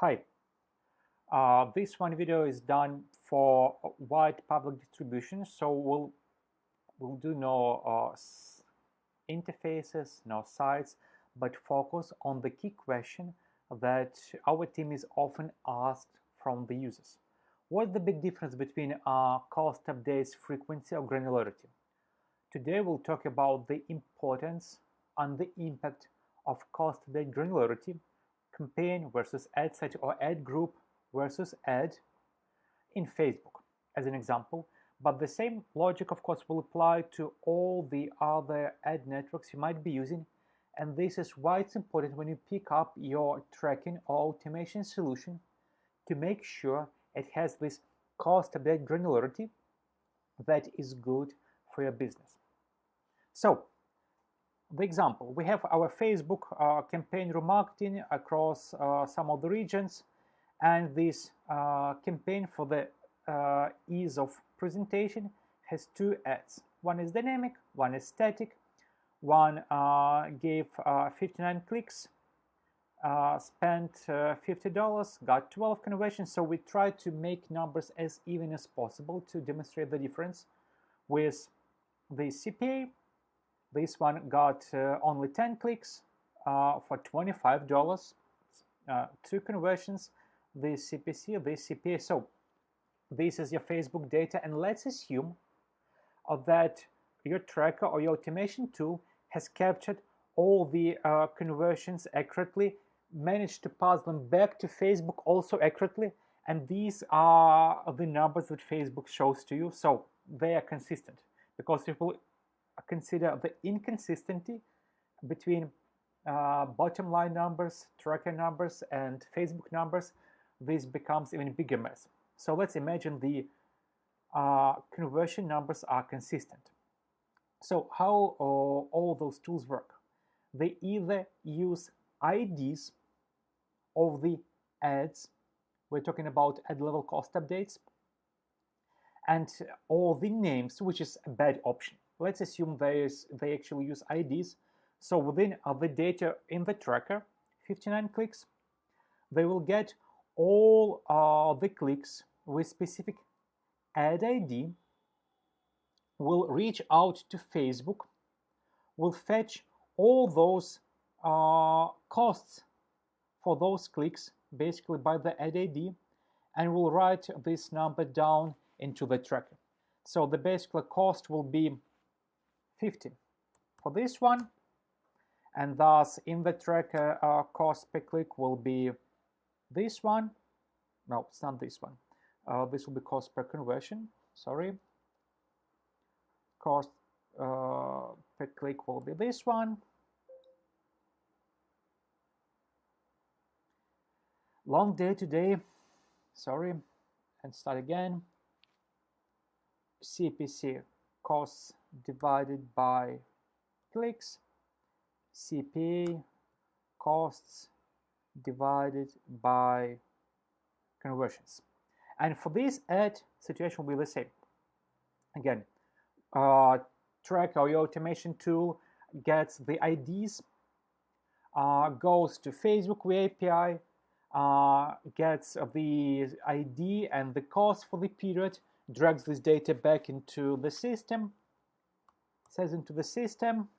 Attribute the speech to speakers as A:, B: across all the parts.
A: Hi, this one video is done for wide public distribution, so we'll do no interfaces, no sites, but focus on the key question that our team is often asked from the users. What's the big difference between cost updates, frequency, or granularity? Today we'll talk about the importance and the impact of cost update granularity, campaign versus ad set or ad group versus ad in Facebook as an example. But the same logic, of course, will apply to all the other ad networks you might be using. And this is why it's important when you pick up your tracking or automation solution to make sure it has this cost update granularity that is good for your business. So, the example, we have our Facebook campaign remarketing across some of the regions, and this campaign for the ease of presentation has two ads. One is dynamic, one is static. One gave 59 clicks, spent $50, got 12 conversions. So we try to make numbers as even as possible to demonstrate the difference. With the CPA, this one got only 10 clicks for $25, 2 conversions, the CPC, the CPA. So this is your Facebook data, and let's assume that your tracker or your automation tool has captured all the conversions accurately, managed to pass them back to Facebook also accurately, and these are the numbers that Facebook shows to you, so they are consistent. Because if we consider the inconsistency between bottom line numbers, tracker numbers, and Facebook numbers, this becomes even bigger mess. So let's imagine the conversion numbers are consistent. So how all those tools work? They either use IDs of the ads, we're talking about ad level cost updates, and all the names, which is a bad option. Let's assume they actually use IDs. So within the data in the tracker, 59 clicks, they will get all the clicks with specific ad ID, will reach out to Facebook, will fetch all those costs for those clicks, basically by the ad ID, and will write this number down into the tracker. So the basically cost will be 50 for this one, and thus in the tracker cost per click will be this one. No, it's not this one. This will be cost per conversion, sorry. Cost per click will be this one. Long day today, sorry, and start again. CPC, costs divided by clicks, CPA, costs divided by conversions. And for this ad situation will be the same. Again, track or your automation tool gets the IDs, goes to Facebook via API, gets the ID and the cost for the period, drags this data back into the system, says into the system,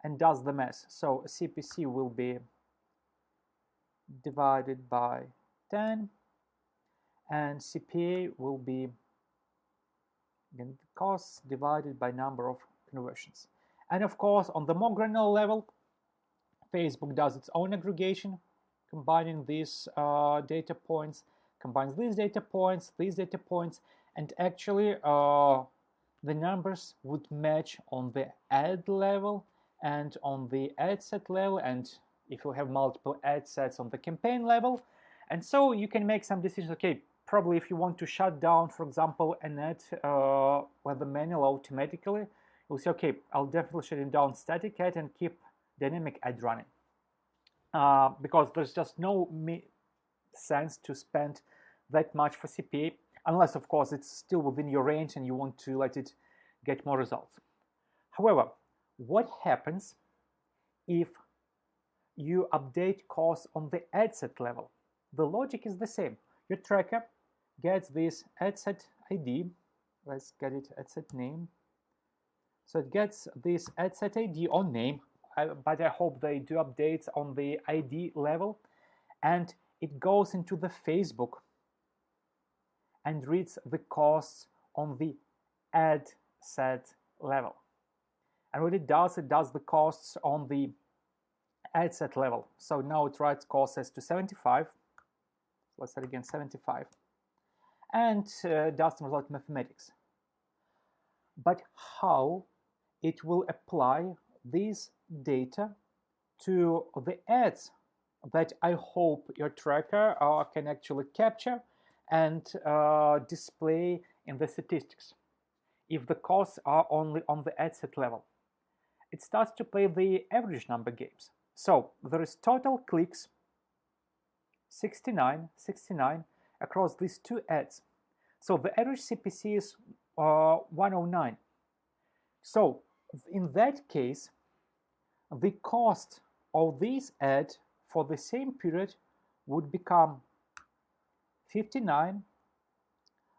A: and does the math. So CPC will be divided by 10, and CPA will be, again, the costs divided by number of conversions. And of course, on the more granular level, Facebook does its own aggregation, combining these data points, combines these data points, and actually the numbers would match on the ad level and on the ad set level, and if you have multiple ad sets on the campaign level. And so you can make some decisions. Okay, probably if you want to shut down, for example, an ad whether manual or automatically, you'll say, okay, I'll definitely shut it down static ad and keep dynamic ad running. Because there's just no sense to spend that much for CPA, unless of course it's still within your range and you want to let it get more results. However, what happens if you update costs on the ad set level. The logic is the same. Your tracker gets this ad set ID. Let's get it ad set name. So it gets this ad set ID or name, but I hope they do updates on the ID level, and it goes into the Facebook and reads the costs on the ad set level. And what it does the costs on the ad set level. So now it writes costs as to 75. Let's say again 75. And does some result mathematics. But how it will apply these data to the ads that I hope your tracker can actually capture and display in the statistics if the costs are only on the ad set level. It starts to play the average number games. So there is total clicks 69 across these two ads. So the average CPC is 109. So in that case, the cost of this ad for the same period would become 59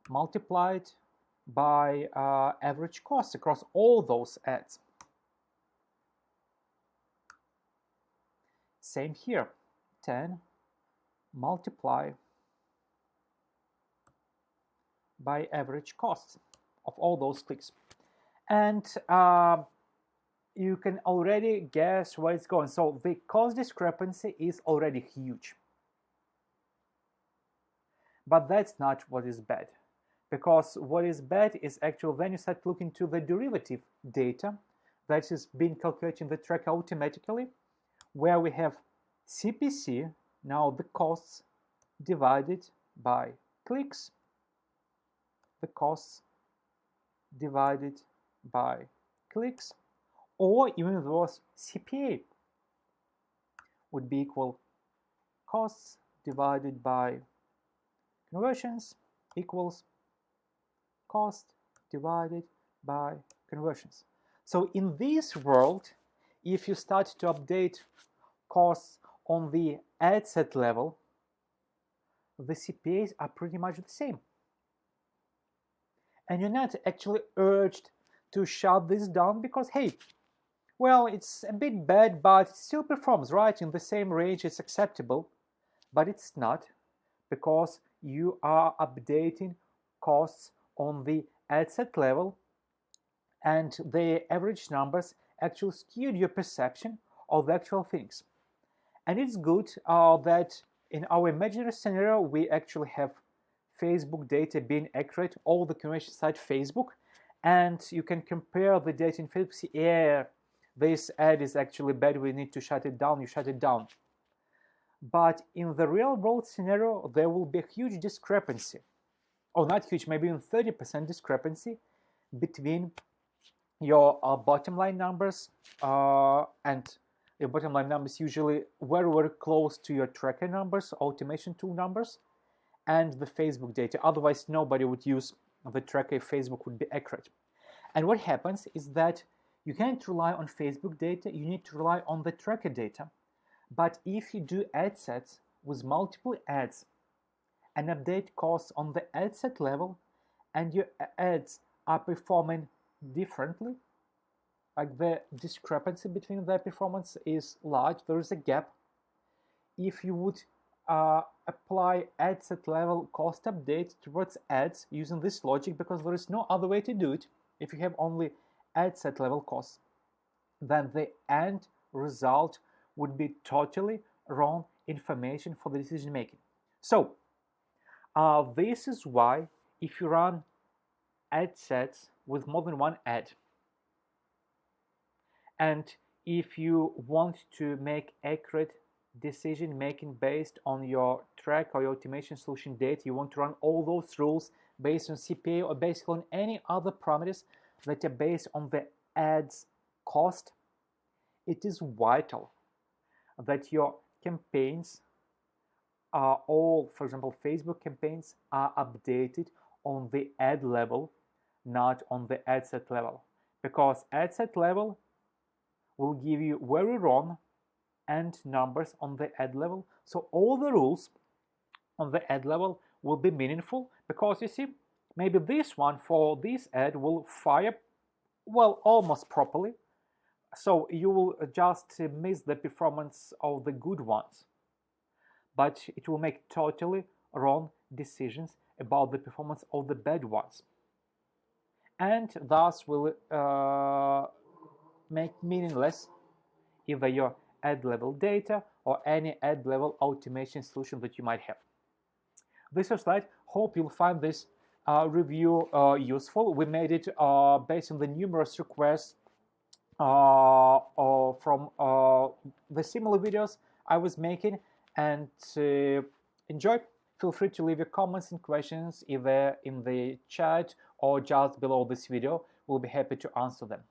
A: multiplied by average cost across all those ads. Same here, 10 multiply by average costs of all those clicks. And you can already guess where it's going. So the cost discrepancy is already huge. But that's not what is bad. Because what is bad is actually when you start looking to the derivative data that is being calculated in the tracker automatically, where we have CPC, now the costs divided by clicks, the costs divided by clicks, or even if it was CPA would be equal costs divided by conversions equals cost divided by conversions. So in this world, if you start to update costs on the ad set level, the CPAs are pretty much the same. And you're not actually urged to shut this down because, hey, well, it's a bit bad, but it still performs, right? In the same range, it's acceptable. But it's not, because you are updating costs on the ad set level, and the average numbers actually skewed your perception of the actual things. And it's good that in our imaginary scenario, we actually have Facebook data being accurate, all the conversion side Facebook, and you can compare the data in Facebook, see, yeah, this ad is actually bad, we need to shut it down, you shut it down. But in the real world scenario, there will be a huge discrepancy, or not huge, maybe even 30% discrepancy between your bottom line numbers and your bottom line numbers usually very, very close to your tracker numbers, automation tool numbers, and the Facebook data. Otherwise, nobody would use the tracker if Facebook would be accurate. And what happens is that you can't rely on Facebook data, you need to rely on the tracker data. But if you do ad sets with multiple ads and update costs on the ad set level, and your ads are performing differently, like the discrepancy between their performance is large, there is a gap. If you would apply ad set level cost update towards ads using this logic, because there is no other way to do it, if you have only ad set level costs, then the end result would be totally wrong information for the decision making. So this is why if you run ad sets with more than one ad, and if you want to make accurate decision making based on your track or your automation solution data, you want to run all those rules based on CPA or basically on any other parameters that are based on the ads cost, it is vital that your campaigns are all, for example, Facebook campaigns are updated on the ad level, not on the ad set level, because ad set level will give you very wrong and numbers on the ad level. So all the rules on the ad level will be meaningful, because you see, maybe this one for this ad will fire, well, almost properly. So you will just miss the performance of the good ones, but it will make totally wrong decisions about the performance of the bad ones, and thus will make meaningless either your ad level data or any ad level automation solution that you might have. This was slide. Hope you'll find this review useful. We made it based on the numerous requests from the similar videos I was making, and enjoy. Feel free to leave your comments and questions either in the chat or just below this video. We'll be happy to answer them.